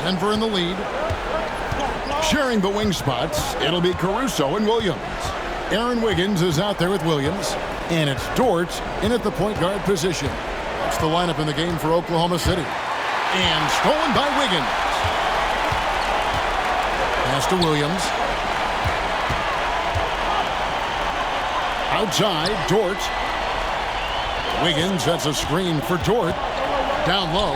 Denver in the lead. Sharing the wing spots, it'll be Caruso and Williams. Aaron Wiggins is out there with Williams. And it's Dort in at the point guard position. That's the lineup in the game for Oklahoma City. And stolen by Wiggins. Pass to Williams. Outside, Dort. Wiggins sets a screen for Dort. Down low.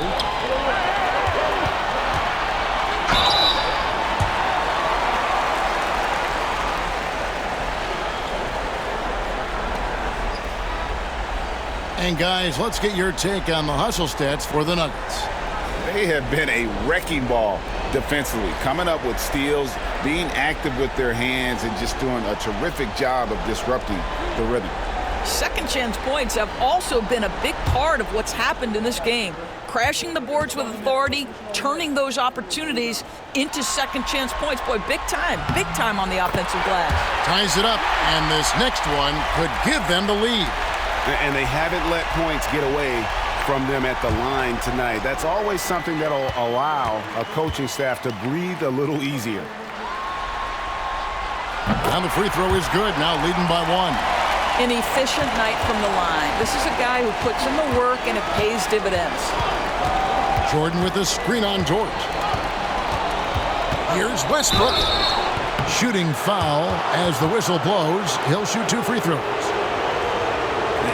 And guys, let's get your take on the hustle stats for the Nuggets. They have been a wrecking ball defensively, coming up with steals, being active with their hands, and just doing a terrific job of disrupting the rhythm. Second chance points have also been a big part of what's happened in this game. Crashing the boards with authority, turning those opportunities into second chance points. Boy, big time on the offensive glass. Ties it up, and this next one could give them the lead. And they haven't let points get away from them at the line tonight. That's always something that'll allow a coaching staff to breathe a little easier. And the free throw is good, now leading by one. An efficient night from the line. This is a guy who puts in the work and it pays dividends. Jordan with the screen on Dort. Here's Westbrook. Shooting foul as the whistle blows. He'll shoot 2 free throws.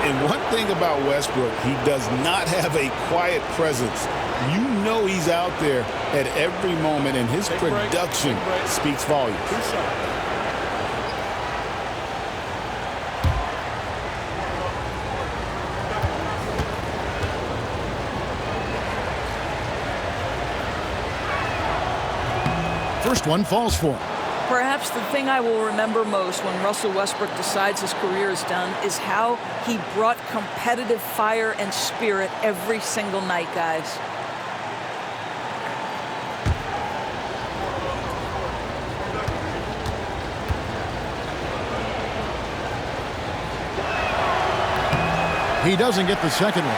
And one thing about Westbrook, he does not have a quiet presence. You know he's out there at every moment, and his production speaks volumes. First one falls for him. Perhaps the thing I will remember most when Russell Westbrook decides his career is done is how he brought competitive fire and spirit every single night, guys. He doesn't get the second one.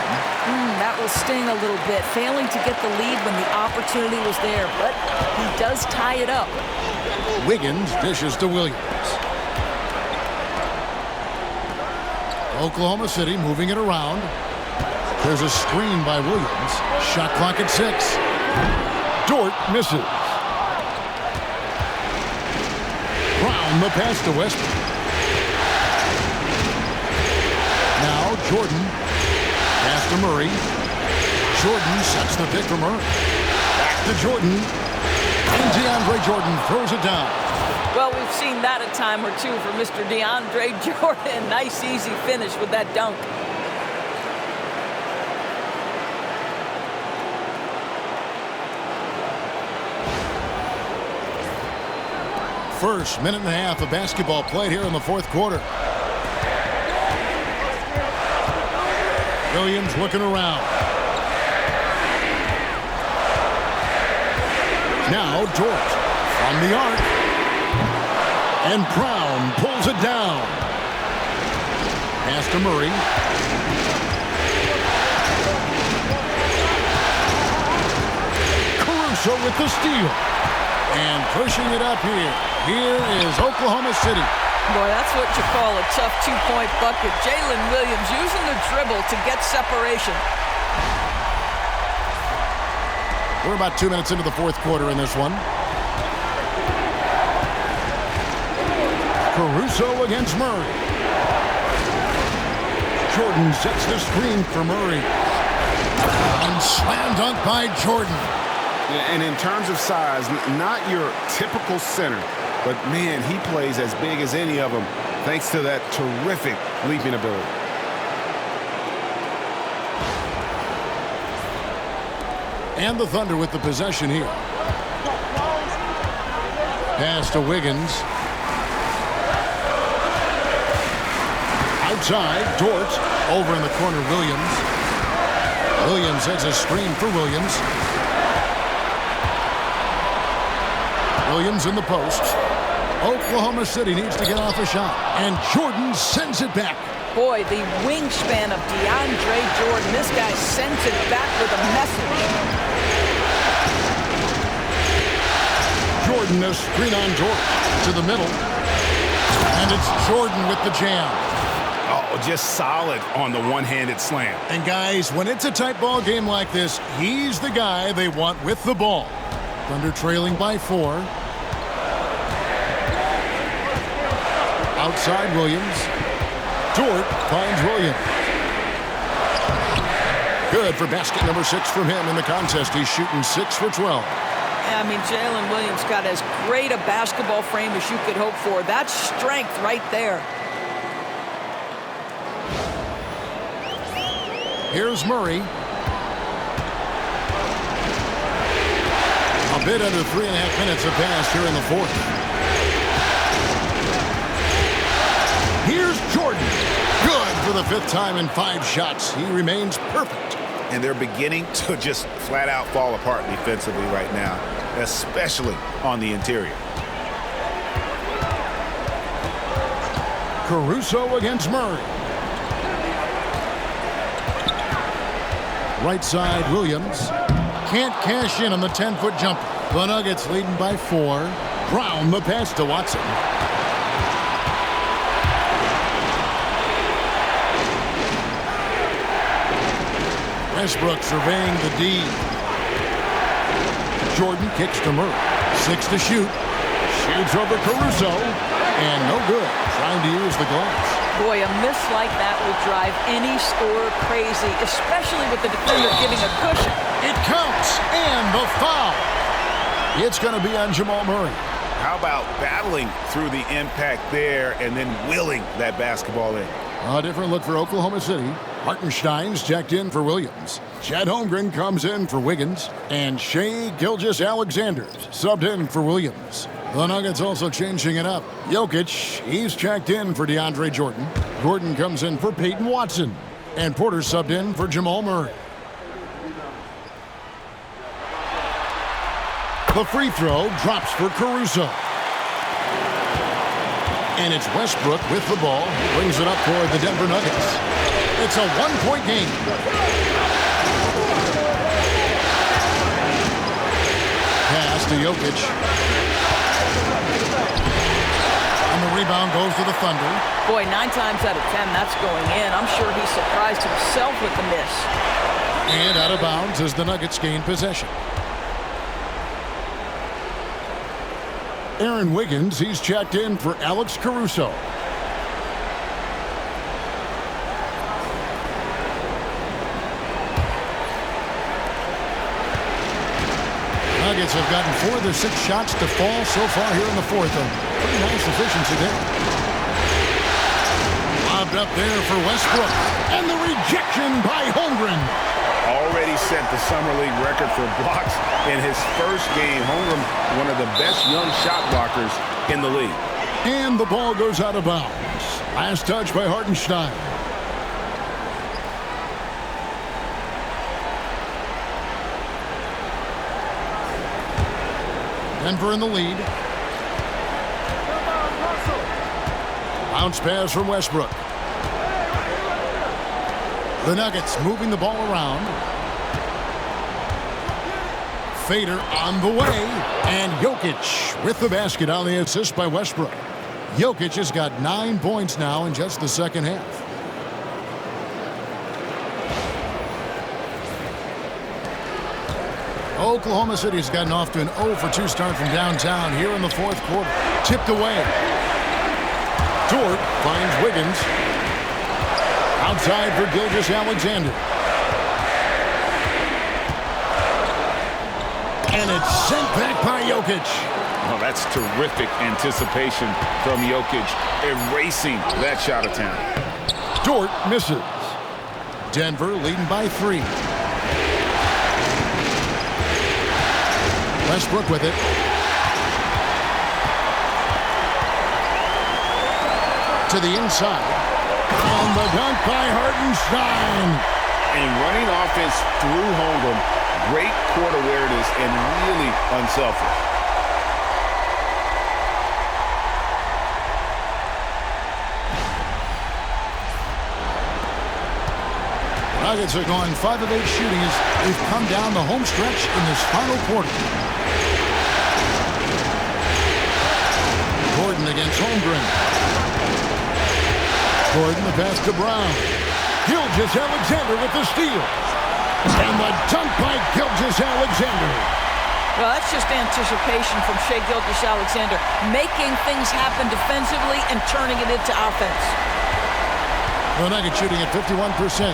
That will sting a little bit, failing to get the lead when the opportunity was there, but he does tie it up. Wiggins dishes to Williams. Oklahoma City moving it around. There's a screen by Williams. Shot clock at 6. Dort misses. Brown the pass to Westbrook. Now Jordan. Pass to Murray. Jordan sets the pick for Murray. Back to Jordan. And DeAndre Jordan throws it down. Well, we've seen that a time or two for Mr. DeAndre Jordan. Nice, easy finish with that dunk. First minute and a half of basketball played here in the fourth quarter. Williams looking around. Now Dort from the arc. And Brown pulls it down. Pass to Murray. Caruso with the steal. And pushing it up here. Here is Oklahoma City. Boy, that's what you call a tough two-point bucket. Jalen Williams using the dribble to get separation. We're about 2 minutes into the fourth quarter in this one. Caruso against Murray. Jordan sets the screen for Murray. And slam dunk by Jordan. And in terms of size, not your typical center, but man, he plays as big as any of them thanks to that terrific leaping ability. And the Thunder with the possession here. Pass to Wiggins. Outside, Dort. Over in the corner, Williams. Williams sets a screen for Williams. Williams in the post. Oklahoma City needs to get off a shot. And Jordan sends it back. Boy, the wingspan of DeAndre Jordan. This guy sends it back with a message. Jordan, a screen on George to the middle. And it's Jordan with the jam. Oh, just solid on the one-handed slam. And guys, when it's a tight ball game like this, he's the guy they want with the ball. Thunder trailing by 4. Outside Williams. Dort finds Williams. Good for basket number 6 from him in the contest. He's shooting 6 for 12. Yeah, I mean, Jalen Williams got as great a basketball frame as you could hope for. That's strength right there. Here's Murray. A bit under 3.5 minutes have passed here in the 4th. Here's Jordan. Good for the 5th time in 5 shots. He remains perfect. And they're beginning to just flat out fall apart defensively right now, especially on the interior. Caruso against Murray. Right side, Williams. Can't cash in on the 10-foot jumper. The Nuggets leading by 4. Brown the pass to Watson. Westbrook surveying the D. Jordan kicks to Murray. 6 to shoot. Shoots over Caruso. And no good. Trying to use the glass. Boy, a miss like that will drive any scorer crazy, especially with the defender giving a cushion. It counts. And the foul. It's going to be on Jamal Murray. How about battling through the impact there and then willing that basketball in? A different look for Oklahoma City. Hartenstein's checked in for Williams. Chad Holmgren comes in for Wiggins. And Shai Gilgeous-Alexander subbed in for Williams. The Nuggets also changing it up. Jokic, he's checked in for DeAndre Jordan. Gordon comes in for Peyton Watson. And Porter subbed in for Jamal Murray. The free throw drops for Caruso. And it's Westbrook with the ball. Brings it up for the Denver Nuggets. It's a 1-point game. Pass to Jokic. And the rebound goes to the Thunder. Boy, 9 times out of 10, that's going in. I'm sure he surprised himself with the miss. And out of bounds as the Nuggets gain possession. Aaron Wiggins, he's checked in for Alex Caruso. Nuggets have gotten 4 of their 6 shots to fall so far here in the 4th. A pretty nice efficiency there. Lobbed up there for Westbrook. And the rejection by Holmgren. Already set the Summer League record for blocks in his first game. Holmgren, one of the best young shot blockers in the league. And the ball goes out of bounds. Last touch by Hartenstein. Denver in the lead. Bounce pass from Westbrook. The Nuggets moving the ball around. Fader on the way. And Jokic with the basket on the assist by Westbrook. Jokic has got 9 points now in just the second half. Oklahoma City's gotten off to an 0 for 2 start from downtown here in the 4th quarter. Tipped away. Dort finds Wiggins. Outside for Gilgeous-Alexander. And it's sent back by Jokic. Oh, that's terrific anticipation from Jokic, erasing that shot attempt. Dort misses. Denver leading by 3. Westbrook with it. To the inside. And the dunk by Hartenstein. And running offense through Holmgren. Great court awareness and really unselfish. Nuggets are going 5 of 8 shooting as they've come down the home stretch in this final quarter. Gordon against Holmgren. Gordon, the pass to Brown. Gilgeous-Alexander with the steal. And the dunk by Gilgeous-Alexander. Well, that's just anticipation from Shai Gilgeous-Alexander, making things happen defensively and turning it into offense. The Nuggets shooting at 51%.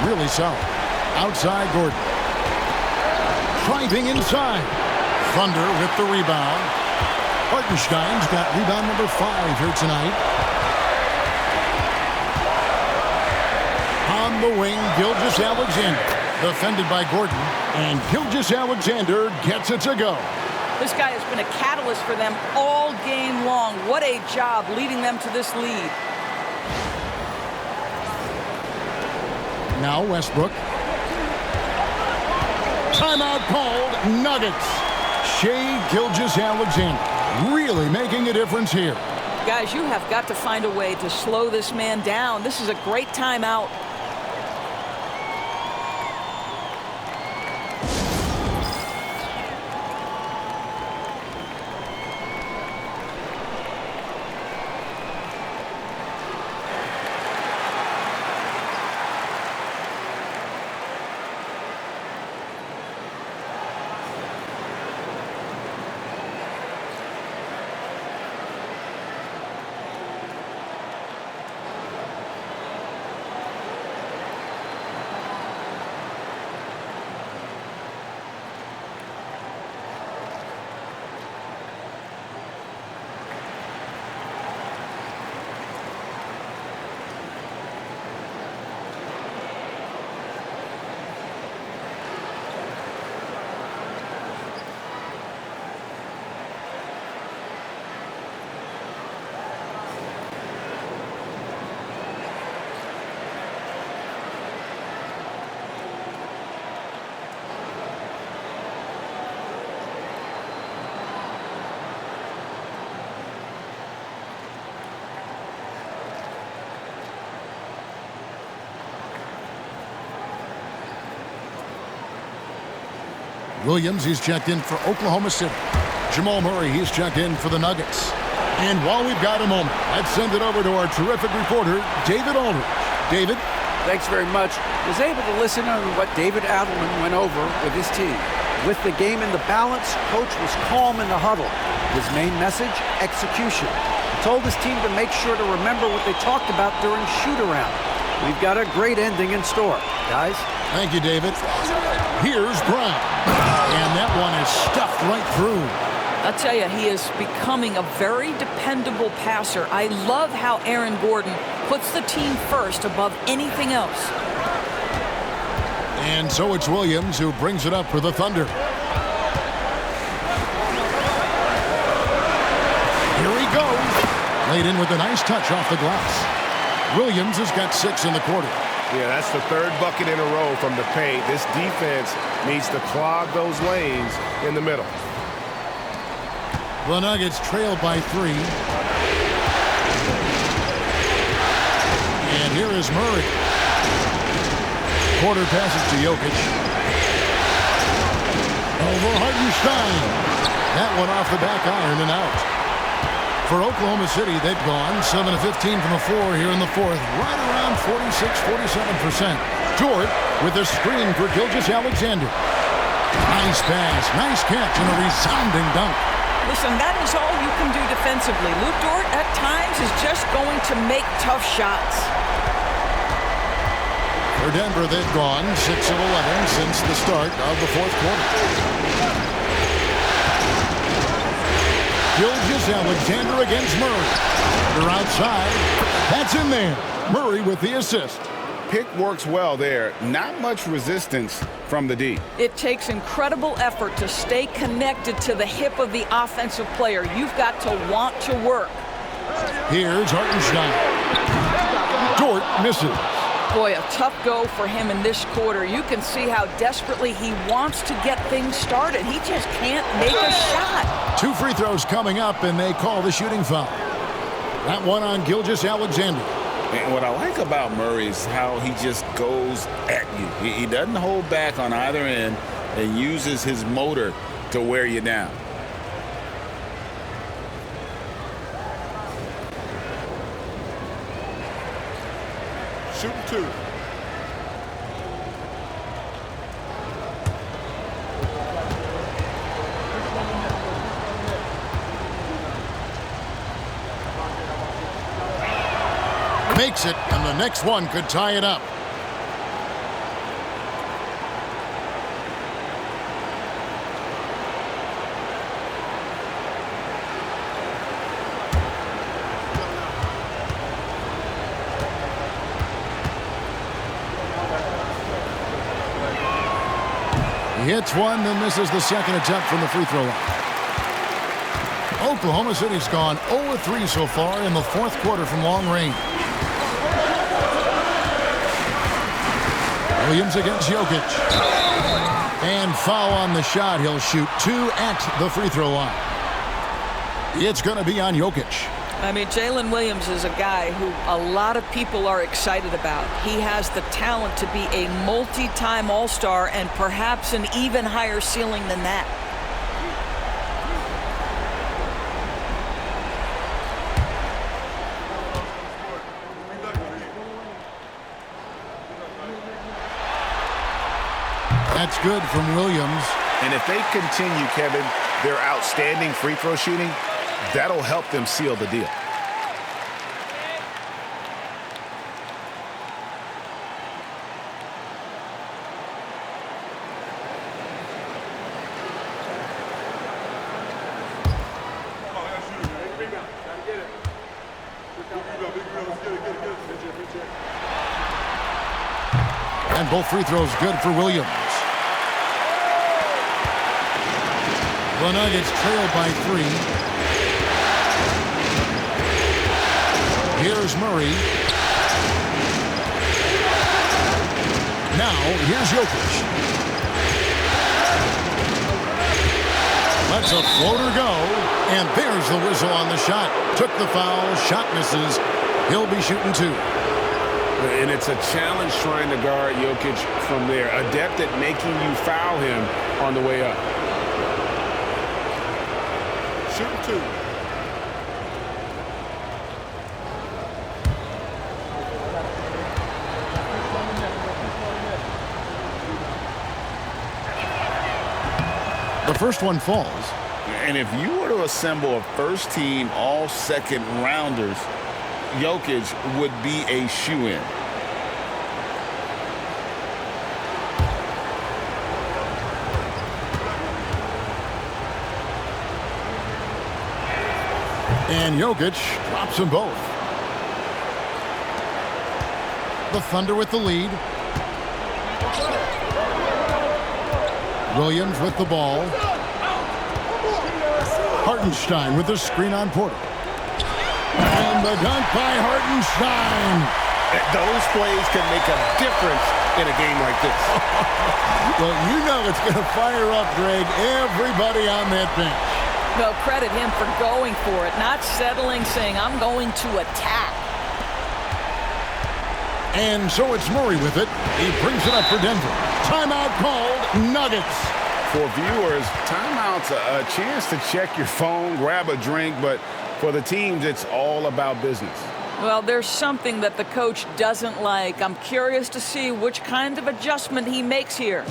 Really solid. Outside Gordon. Driving inside. Thunder with the rebound. Hartenstein's got rebound number 5 here tonight. On the wing, Gilgeous-Alexander. Defended by Gordon. And Gilgeous-Alexander gets it to go. This guy has been a catalyst for them all game long. What a job leading them to this lead. Now Westbrook. Timeout called. Nuggets. Shai Gilgeous-Alexander really making a difference here. Guys, you have got to find a way to slow this man down. This is a great timeout. Williams, he's checked in for Oklahoma City. Jamal Murray, he's checked in for the Nuggets. And while we've got a moment, let's send it over to our terrific reporter, David Aldridge. David? Thanks very much. I was able to listen to what David Adelman went over with his team. With the game in the balance, coach was calm in the huddle. His main message, execution. He told his team to make sure to remember what they talked about during shoot-around. We've got a great ending in store, guys. Thank you, David. Here's Brown. And that one is stuffed right through. I'll tell you, he is becoming a very dependable passer. I love how Aaron Gordon puts the team first above anything else. And so it's Williams who brings it up for the Thunder. Here he goes. Laid in with a nice touch off the glass. Williams has got 6 in the quarter. Yeah, that's the 3rd bucket in a row from the paint. This defense needs to clog those lanes in the middle. The Nuggets trail by 3. And here is Murray. Quarter passes to Jokic. Over Hartenstein. That one off the back iron and out. For Oklahoma City, they've gone 7 of 15 from the floor here in the 4th. Right around 46-47%. Dort with a screen for Gilgeous-Alexander. Nice pass, nice catch, and a resounding dunk. Listen, that is all you can do defensively. Luke Dort, at times, is just going to make tough shots. For Denver, they've gone 6 of 11 since the start of the 4th quarter. Gilgeous-Alexander against Murray. They're outside. That's in there. Murray with the assist. Pick works well there. Not much resistance from the D. It takes incredible effort to stay connected to the hip of the offensive player. You've got to want to work. Here's Hartenstein. Dort misses. Boy, a tough go for him in this quarter. You can see how desperately he wants to get things started. He just can't make a shot. 2 free throws coming up, and they call the shooting foul. That one on Gilgeous-Alexander. And what I like about Murray is how he just goes at you. He doesn't hold back on either end and uses his motor to wear you down. Shooting 2. Makes it, and the next one could tie it up. He hits one, then misses the second attempt from the free throw line. Oklahoma City's gone 0-3 so far in the fourth quarter from long range. Williams against Jokic. And foul on the shot. He'll shoot 2 at the free throw line. It's going to be on Jokic. I mean, Jalen Williams is a guy who a lot of people are excited about. He has the talent to be a multi-time All-Star and perhaps an even higher ceiling than that. That's good from Williams. And if they continue, Kevin, their outstanding free throw shooting, that'll help them seal the deal. And both free throws good for Williams. The Nuggets trail by 3. Here's Murray. Now, here's Jokic. Lets a floater go. And there's the whistle on the shot. Took the foul. Shot misses. He'll be shooting 2. And it's a challenge trying to guard Jokic from there. Adept at making you foul him on the way up. Shooting 2. The first one falls. And if you were to assemble a first-team all-second rounders, Jokic would be a shoo-in. And Jokic drops them both. The Thunder with the lead. Williams with the ball. Hartenstein with the screen on Porter. And the dunk by Hartenstein. Those plays can make a difference in a game like this. Well, you know it's going to fire up, Greg, everybody on that bench. No, credit him for going for it, not settling, saying, I'm going to attack. And so it's Murray with it. He brings it up for Denver. Timeout called, Nuggets. For viewers, timeout's a chance to check your phone, grab a drink, but for the teams, it's all about business. Well, there's something that the coach doesn't like. I'm curious to see which kind of adjustment he makes here.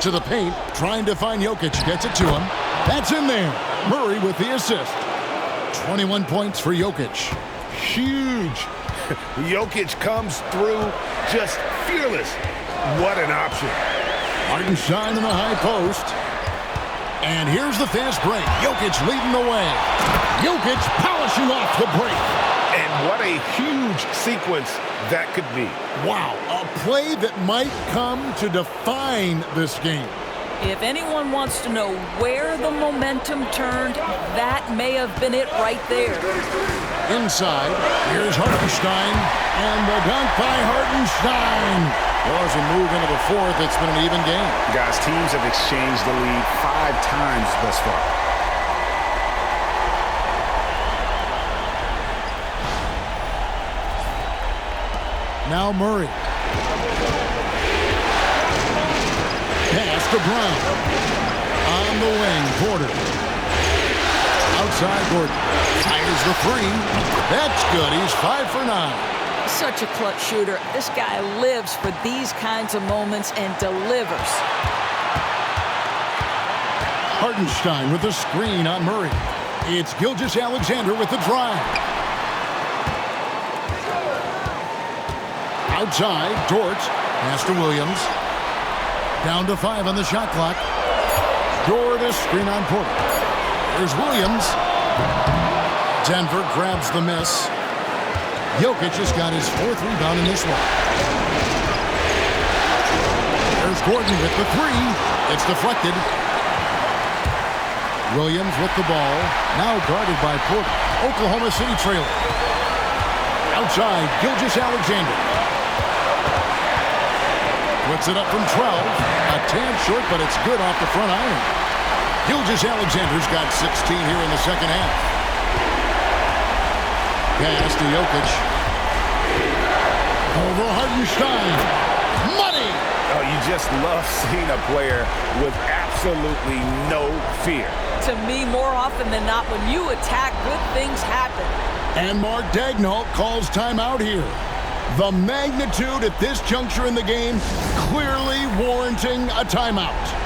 To the paint, trying to find Jokic. Gets it to him. That's in there. Murray with the assist. 21 points for Jokic. Huge. Jokic comes through just fearless. What an option. Hartenstein in the high post. And here's the fast break. Jokic leading the way. Jokic polishing off the break. And what a huge sequence that could be. Wow, a play that might come to define this game. If anyone wants to know where the momentum turned, that may have been it right there. Inside, here's Hartenstein, and the dunk by Hartenstein. Well, as we move into the fourth, it's been an even game. Guys, teams have exchanged the lead 5 times thus far. Now Murray. Pass to Brown. On the wing, Porter. Outside, Gordon. Fires the three. That's good. He's 5 for 9. Such a clutch shooter. This guy lives for these kinds of moments and delivers. Hartenstein with the screen on Murray. It's Gilgeous-Alexander with the drive. Outside, Dort. Pass to Williams. Down to 5 on the shot clock. Dort, a screen on Porter. There's Williams. Denver grabs the miss. Jokic has got his 4th rebound in this one. There's Gordon with the 3. It's deflected. Williams with the ball. Now guarded by Porter. Oklahoma City trailing. Outside, Gilgeous-Alexander. Puts it up from 12. A tad short, but it's good off the front iron. Gilgeous-Alexander's got 16 here in the second half. Pass to Jokic. Over Hartenstein. Money! Oh, you just love seeing a player with absolutely no fear. To me, more often than not, when you attack, good things happen. And Mark Daigneault calls timeout here. The magnitude at this juncture in the game clearly warranting a timeout.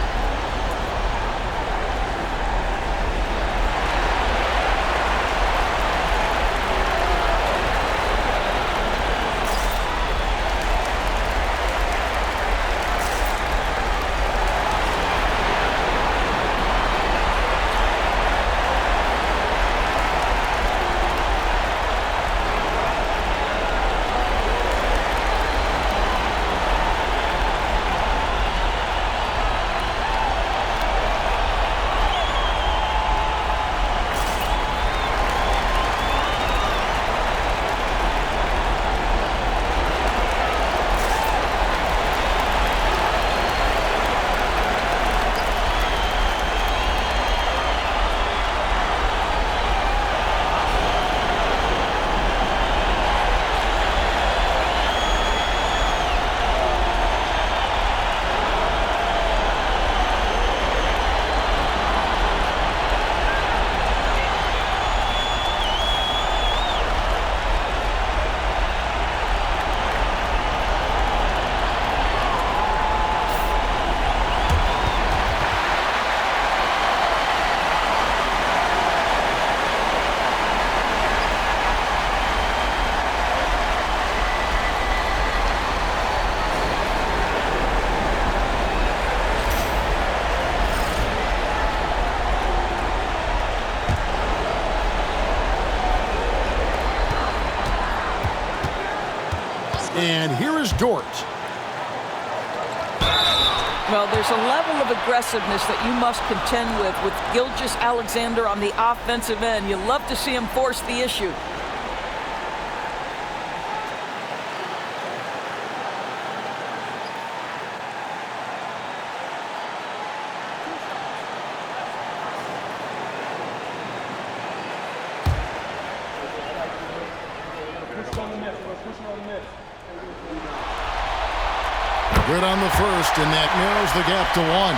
And here is Dort. Well, there's a level of aggressiveness that you must contend with Gilgeous-Alexander on the offensive end. You love to see him force the issue. Good on the first, and that narrows the gap to 1.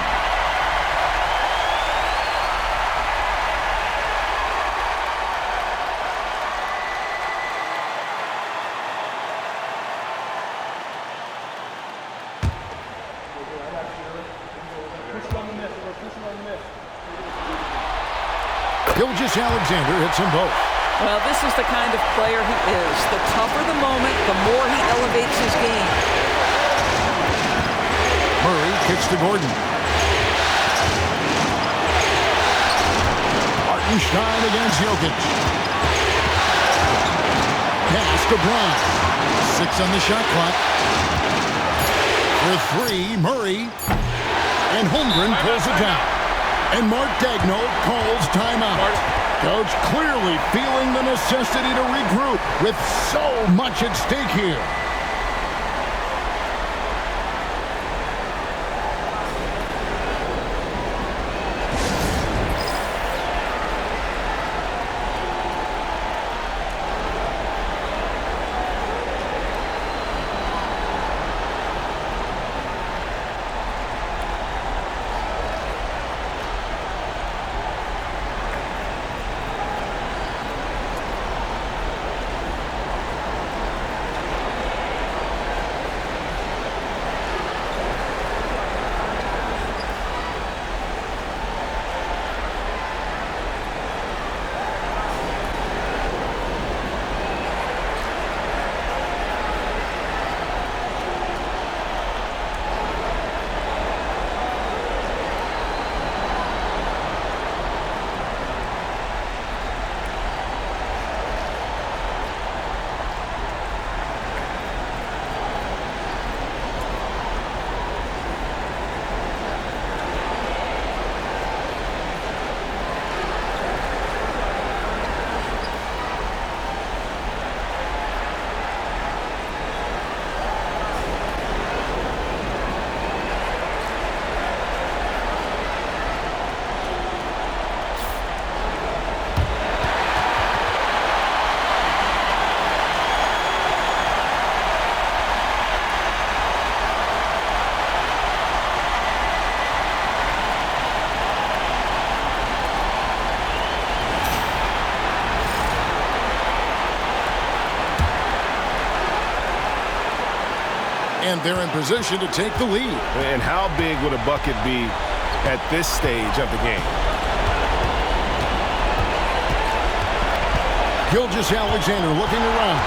Gilgeous Alexander hits them both. Well, this is the kind of player he is. The tougher the moment, the more he elevates his game. Murray kicks to Gordon. Hartenstein against Jokic. Pass to Bron. 6 on the shot clock. For 3, Murray. And Holmgren pulls it down. And Mark Daigneault calls timeout. Coach clearly feeling the necessity to regroup with so much at stake here. And they're in position to take the lead. And how big would a bucket be at this stage of the game? Gilgeous Alexander looking around.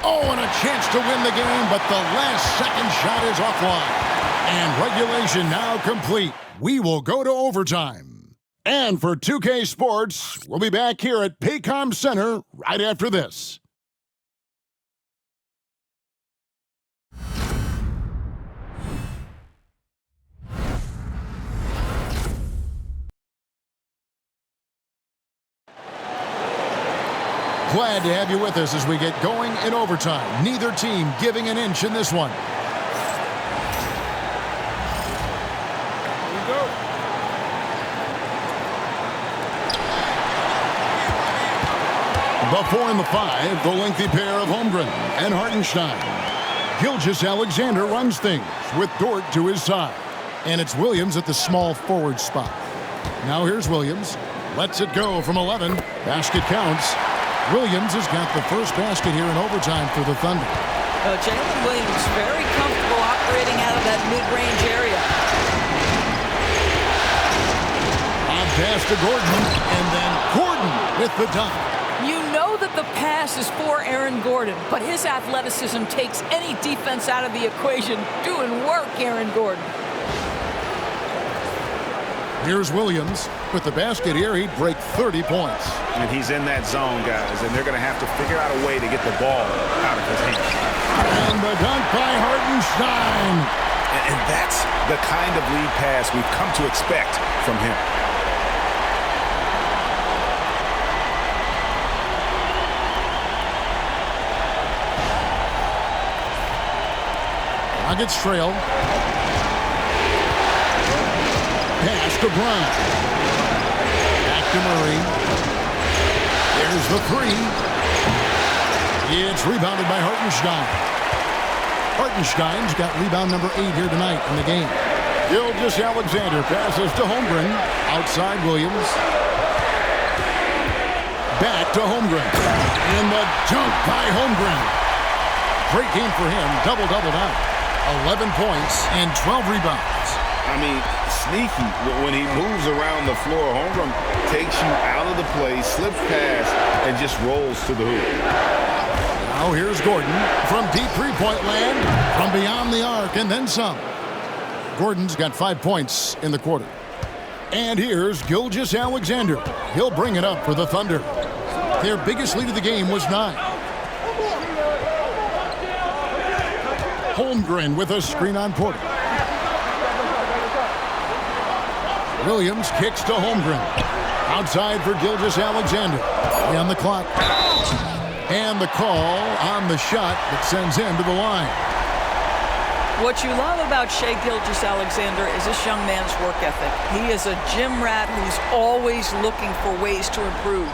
Oh, and a chance to win the game, but the last second shot is offline. And regulation now complete. We will go to overtime. And for 2K Sports, we'll be back here at Paycom Center right after this. Glad to have you with us as we get going in overtime. Neither team giving an inch in this one. Before in the 5, the lengthy pair of Holmgren and Hartenstein. Gilgeous Alexander runs things with Dort to his side. And it's Williams at the small forward spot. Now here's Williams. Lets it go from 11. Basket counts. Williams has got the first basket here in overtime for the Thunder. Jalen Williams very comfortable operating out of that mid-range area. On pass to Gordon, and then Gordon with the dunk. You know that the pass is for Aaron Gordon, but his athleticism takes any defense out of the equation. Doing work, Aaron Gordon. Here's Williams. With the basket here, he'd break 30 points. And he's in that zone, guys, and they're going to have to figure out a way to get the ball out of his hands. And the dunk by Hartenstein. And that's the kind of lead pass we've come to expect from him. Nuggets trail. Pass to Bron. Back to Murray. There's the 3. It's rebounded by Hartenstein. Hartenstein's got rebound number 8 here tonight in the game. Gilgeous Alexander passes to Holmgren. Outside Williams. Back to Holmgren. And the dunk by Holmgren. Great game for him. Double-double now. 11 points and 12 rebounds. I mean, sneaky. When he moves around the floor, Holmgren takes you out of the play, slips past, and just rolls to the hoop. Now here's Gordon from deep three-point land, from beyond the arc, and then some. Gordon's got 5 points in the quarter. And here's Gilgeous-Alexander. He'll bring it up for the Thunder. Their biggest lead of the game was 9. Holmgren with a screen on Porter. Williams kicks to Holmgren. Outside for Gilgeous-Alexander. On the clock. And the call on the shot that sends him to the line. What you love about Shai Gilgeous-Alexander is this young man's work ethic. He is a gym rat who's always looking for ways to improve.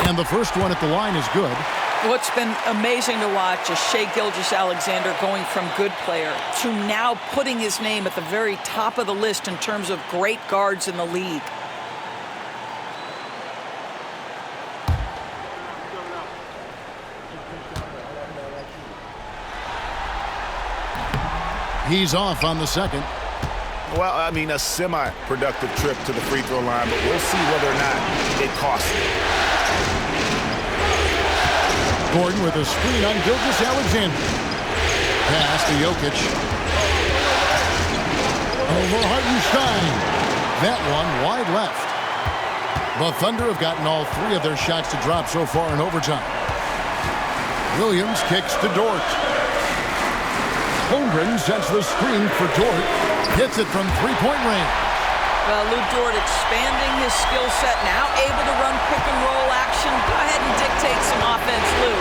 And the first one at the line is good. What's been amazing to watch is Shai Gilgeous-Alexander going from good player to now putting his name at the very top of the list in terms of great guards in the league. He's off on the second. Well, I mean, a semi-productive trip to the free throw line, but we'll see whether or not it costs him. Gordon with a screen on Gilgeous-Alexander. Pass to Jokic. Over Hartenstein. That one wide left. The Thunder have gotten all 3 of their shots to drop so far in overtime. Williams kicks to Dort. Holmgren sets the screen for Dort. Hits it from three-point range. Well, Lou Dort expanding his skill set, now able to run pick and roll action. Go ahead and dictate some offense, Lou.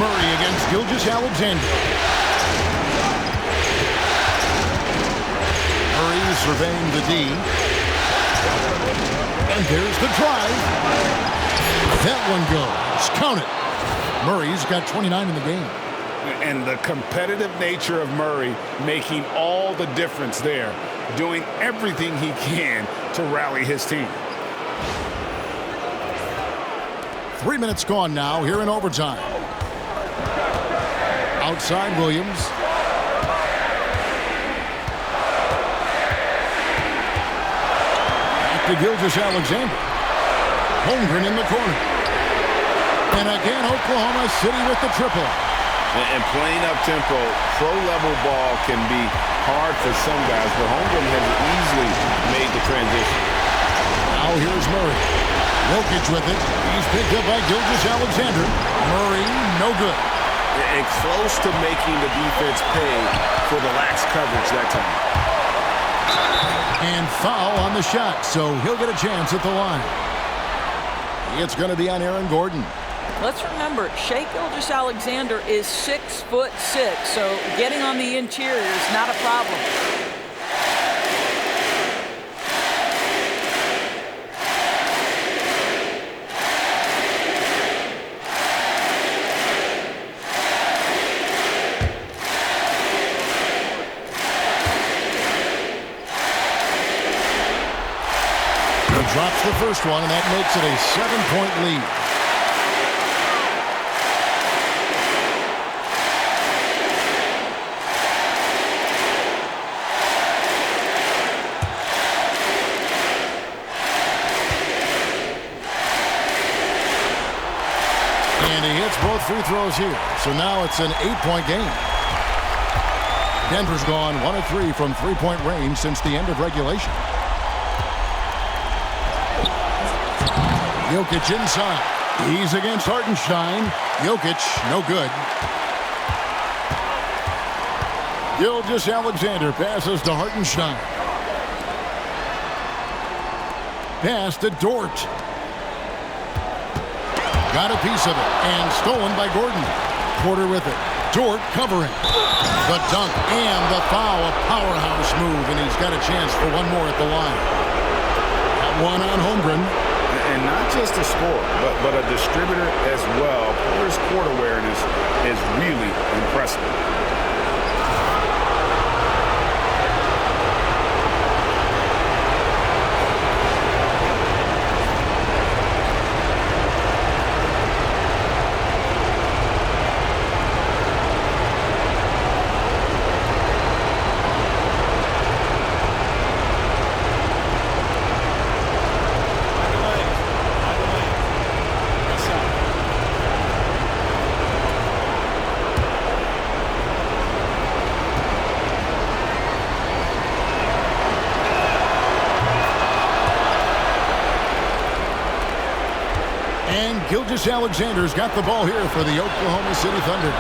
Murray against Gilgeous-Alexander. Murray surveying the D. And there's the drive. That one goes. Count it. Murray's got 29 in the game. And the competitive nature of Murray making all the difference there, doing everything he can to rally his team. 3 minutes gone now here in overtime. Outside Williams. Back to Gilgeous-Alexander. Holmgren in the corner. And again, Oklahoma City with the triple. And playing up-tempo, pro-level ball can be hard for some guys, but Holmgren has easily made the transition. Now here's Murray. Jokic with it. He's picked up by Gilgeous-Alexander. Murray, no good. And close to making the defense pay for the lax coverage that time. And foul on the shot, so he'll get a chance at the line. It's going to be on Aaron Gordon. Let's remember, Shai Gilgeous-Alexander is 6'6", so getting on the interior is not a problem. He drops the first one, and that makes it a 7-point lead. Both free throws here. So now it's an 8-point game. Denver's gone 1 of 3 from three-point range since the end of regulation. Jokic inside. He's against Hartenstein. Jokic, no good. Gilgeous-Alexander passes to Hartenstein. Pass to Dort. Got a piece of it, and stolen by Gordon. Porter with it. Dort covering. The dunk and the foul, a powerhouse move, and he's got a chance for one more at the line. one on Holmgren. And not just a scorer, but a distributor as well. Porter's court awareness is really impressive. Alexander's got the ball here for the Oklahoma City Thunder.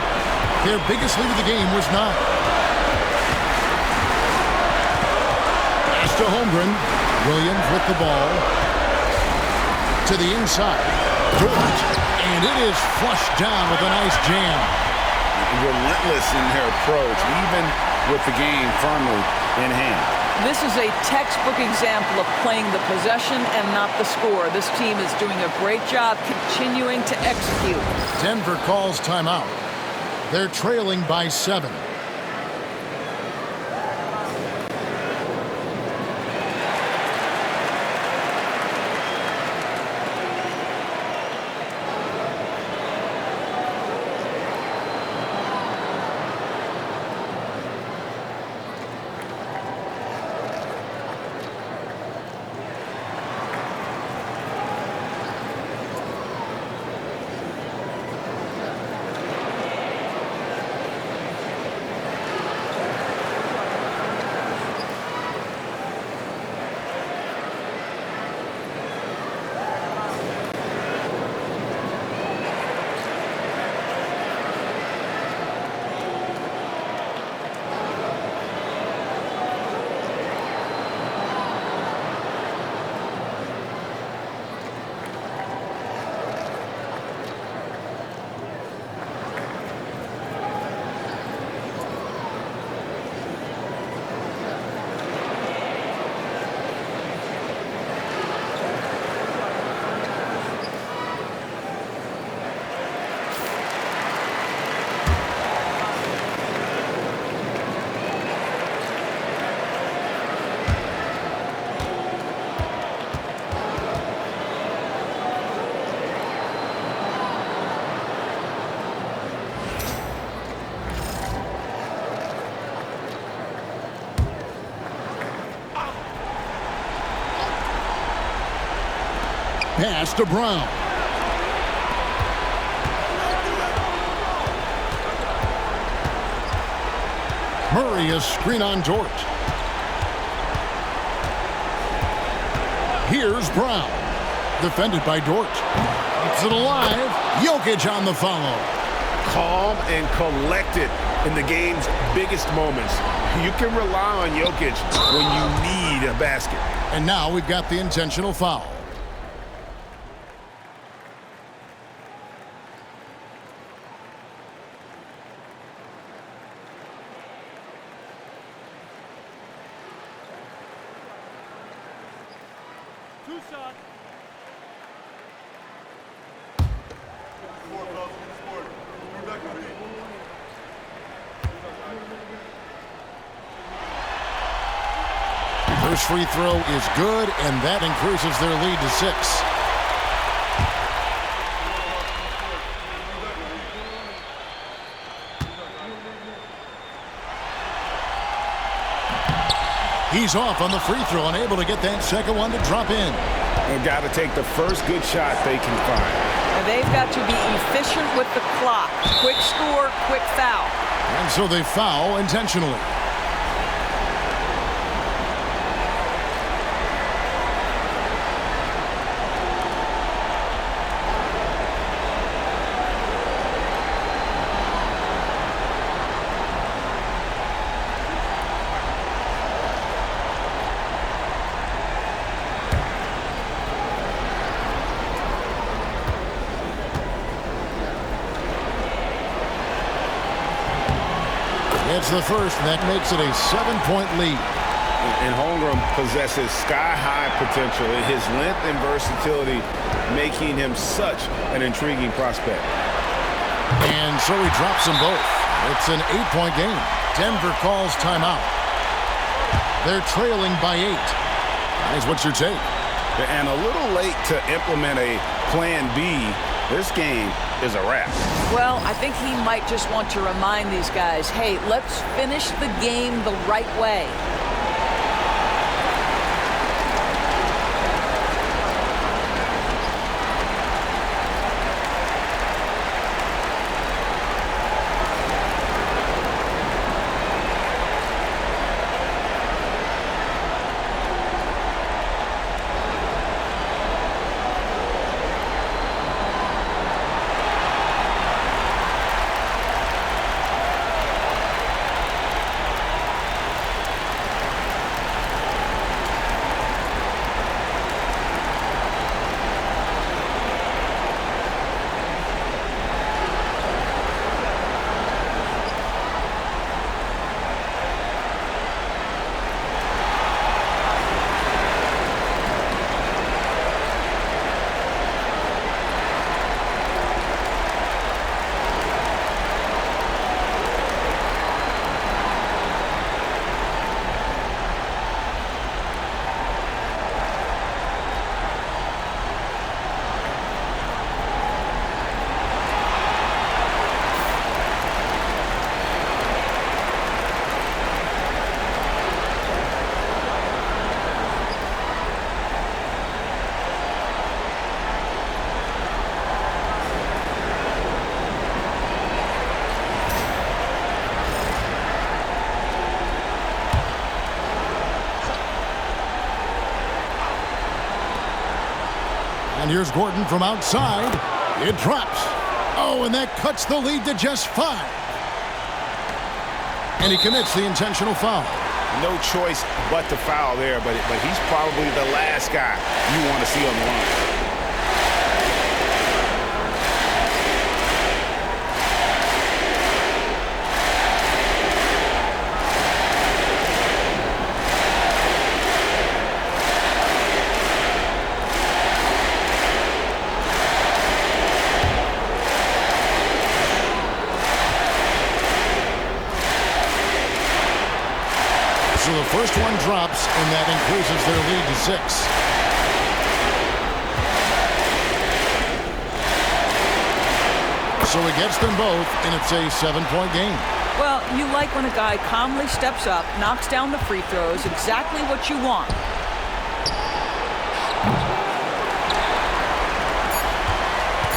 Their biggest lead of the game was 9. Pass to Holmgren. Williams with the ball. To the inside. Dort. And it is flushed down with a nice jam. Relentless in their approach, even with the game firmly in hand. This is a textbook example of playing the possession and not the score. This team is doing a great job continuing to execute. Denver calls timeout. They're trailing by 7. Pass to Brown. Murray a screen on Dort. Here's Brown. Defended by Dort. Keeps it alive. Jokic on the follow. Calm and collected in the game's biggest moments. You can rely on Jokic when you need a basket. And now we've got the intentional foul. First free throw is good, and that increases their lead to 6. He's off on the free throw, unable to get that second one to drop in. They've got to take the first good shot they can find. And they've got to be efficient with the clock. Quick score, quick foul. And so they foul intentionally. It's the first, and that makes it a 7-point lead. And Holmgren possesses sky-high potential. His length and versatility making him such an intriguing prospect. And so he drops them both. It's an 8-point game. Denver calls timeout. They're trailing by 8. Guys, what's your take? And a little late to implement a plan B. This game is a wrap. Well, I think he might just want to remind these guys, hey, let's finish the game the right way. And here's Gordon from outside. It drops. Oh, and that cuts the lead to just 5. And he commits the intentional foul. No choice but to foul there, but he's probably the last guy you want to see on the line. So the first one drops, and that increases their lead to 6. So he gets them both, and it's a 7-point game. Well, you like when a guy calmly steps up, knocks down the free throws, exactly what you want.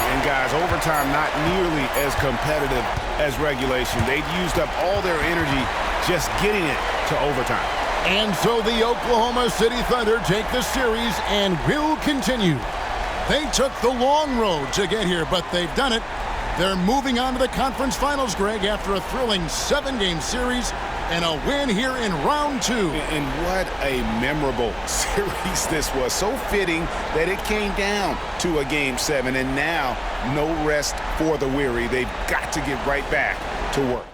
And guys, overtime not nearly as competitive as regulation. They'd used up all their energy just getting it to overtime. And so the Oklahoma City Thunder take the series and will continue. They took the long road to get here, but they've done it. They're moving on to the conference finals, Greg, after a thrilling 7-game series and a win here in round 2. And what a memorable series this was. So fitting that it came down to a Game 7, and now no rest for the weary. They've got to get right back to work.